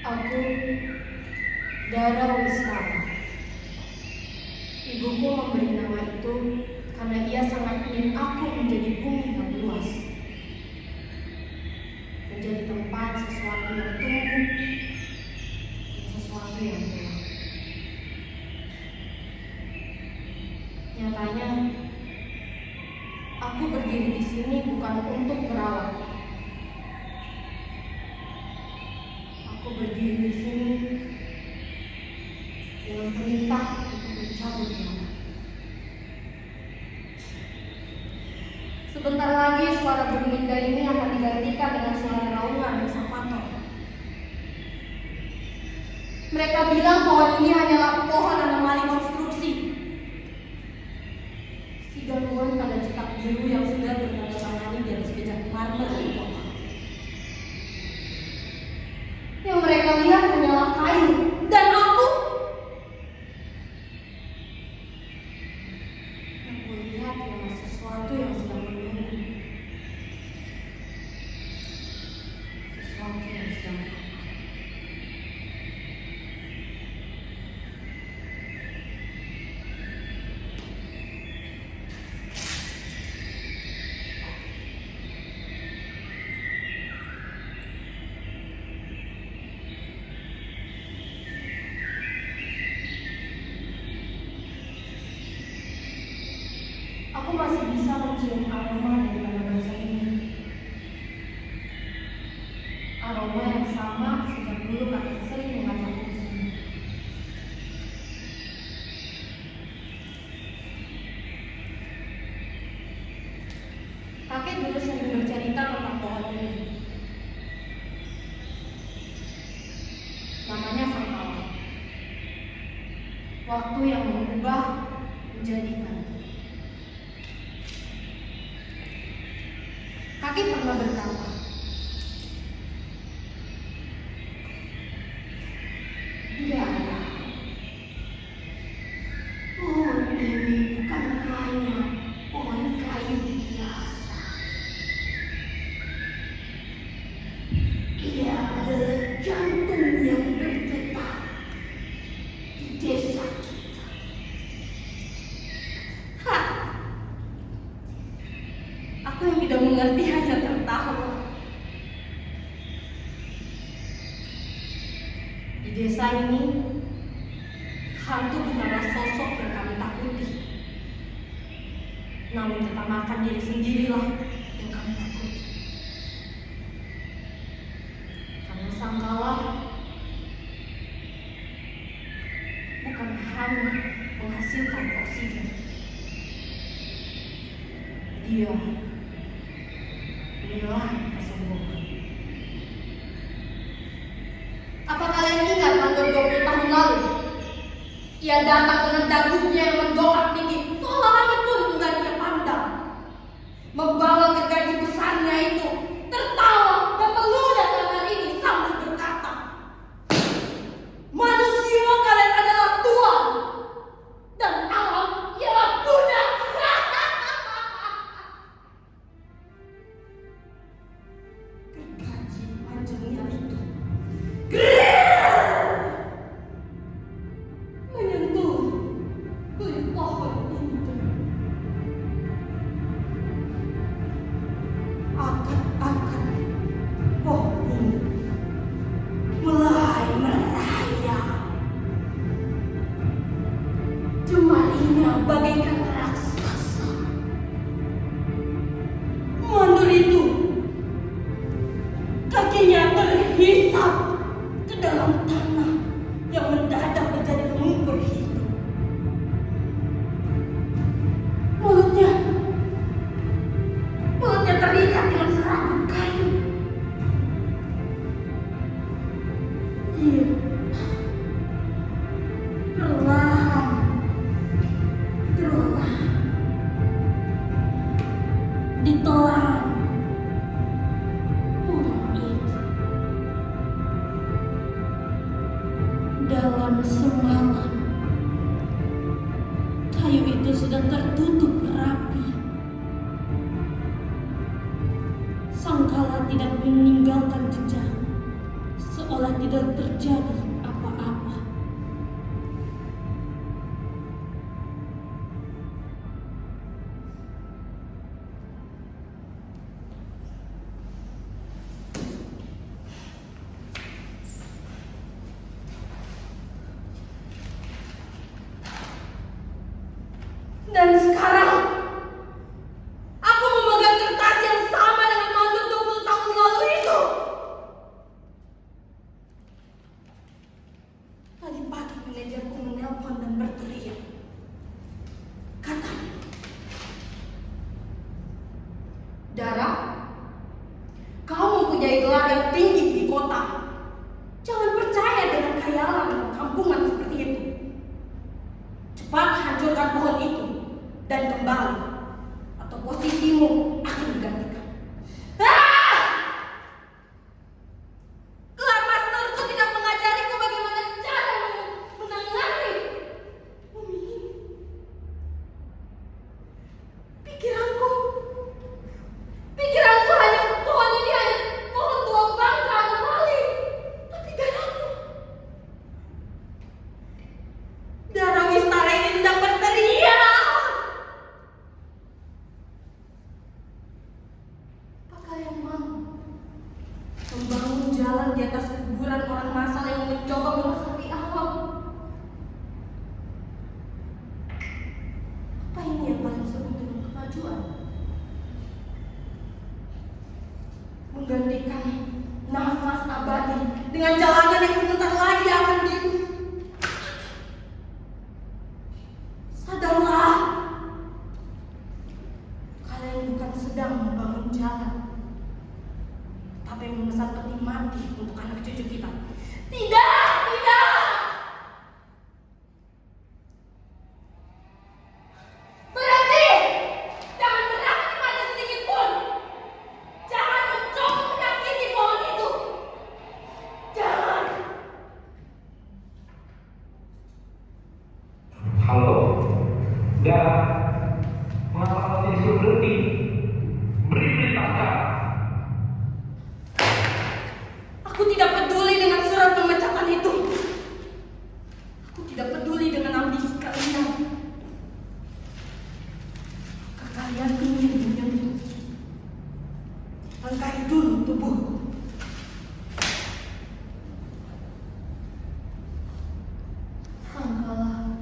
Aku Dara Wisrawa. Ibuku memberi nama itu karena ia sangat ingin aku menjadi bumi yang luas, menjadi tempat sesuatu yang tumbuh dan sesuatu yang tua. Nyatanya, aku berdiri di sini bukan untuk merawat. Aku berdiri di sini dengan perintah untuk mencabut nyawa. Sebentar lagi suara burung indah ini akan digantikan dengan suara raungan ekskavator. Mereka bilang pohon ini hanyalah pohon anomali konstruksi. Si gangguan pada cetak biru yang sudah bertanda-tangani di atas bejat marmer di kota. Yang mereka lihat hanyalah kayu, dan aku lihat hanyalah sesuatu yang sedang menunggu, sesuatu yang sedang aku masih bisa mencium aroma dari tanah ini. Aroma yang sama sejak dulu kakek sering mengajakku ke sini. Kakek dulu sering bercerita tentang pohon ini. Namanya sangkala. Waktu yang mengubah menjadikan. Kakek pernah berkata, "Dara, pohon ini bukan hanya pohon kayu biasa. Ia adalah jantung yang berdetak di desa kita." Hah! Aku yang tidak mengerti hanya tertawa. Di desa ini, hantu bukanlah sosok yang kami takuti. Namun ketamakan diri sendirilah yang kami takuti. Karena sangkala bukan hanya menghasilkan oksigen. Dia menelan kesombongan. Apa kalian ingat hampir 20 tahun lalu? Ia datang dengan dagunya yang menggokak tinggi, seolah langit pun menggantinya pandang. Membawa gergaji besarnya itu, tertawa dan meludah tangan ini sambil berkata, "Manusia kalian adalah Tuhan, dan alam ialah budak." Gergaji panjangnya itu menyentuh kulit pohon itu. Akar-akar pohon ini mulai merayap. Jemarinya bagaikan raksasa. Mandor itu kakinya terhisap ke dalam tanah yang mendadak menjadi lumpur hidup. Mulutnya terikat dengan serabut kayu. Dia perlahan ditelan pohon itu. Dalam semalam, kayu itu sudah tertutup rapi. Sangkala tidak meninggalkan jejak, seolah tidak terjadi apa-apa. Dan sekarang aku memegang kertas yang sama dengan mandur 20 tahun lalu itu. Tadi pagi manajerku menelpon dan berteriak. Kata, Dara, kau mempunyai gelar yang tinggi di kota. Jangan percaya dengan khayalan kampungan seperti itu. Cepat hancurkan pohon itu dan kembali, atau posisimu akan digantikan. Ah! Gelar masterku tidak mengajariku bagaimana cara menangani bumi ini. Pikiranku hanya pohon ini hanya pohon tua bangka anomali. Tapi daraku, Dara Wistara ini sedang berteriak. Apakah yang mau membangun jalan di atas kuburan orang masal yang mencoba merasuki alam? Apa ini yang paling disebut dengan kemajuan? Menggantikan nafas abadi dengan jalanan yang sebentar lagi akan di... Sadarlah, kalian bukan sedang membangun jalan, tapi memesan peti mati untuk anak cucu kita. Tidak, tidak. Berhenti! Jangan berani maju sedikit pun. Jangan mencoba menyakiti pohon itu. Jangan. Halo, Dara, mengapa kau tidak suruh berhenti? Beri perintah sekarang. Aku tidak peduli dengan surat pemecatan itu. Aku tidak peduli dengan ambisi kalian. Apakah kalian ingin menyentuh? Langkahi dulu tubuhku. Sangkalah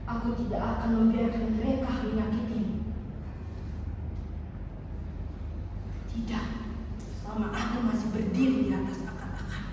aku tidak akan membiarkan mereka menyakitimu. Tidak, selama aku masih berdiri di atas akar-akar.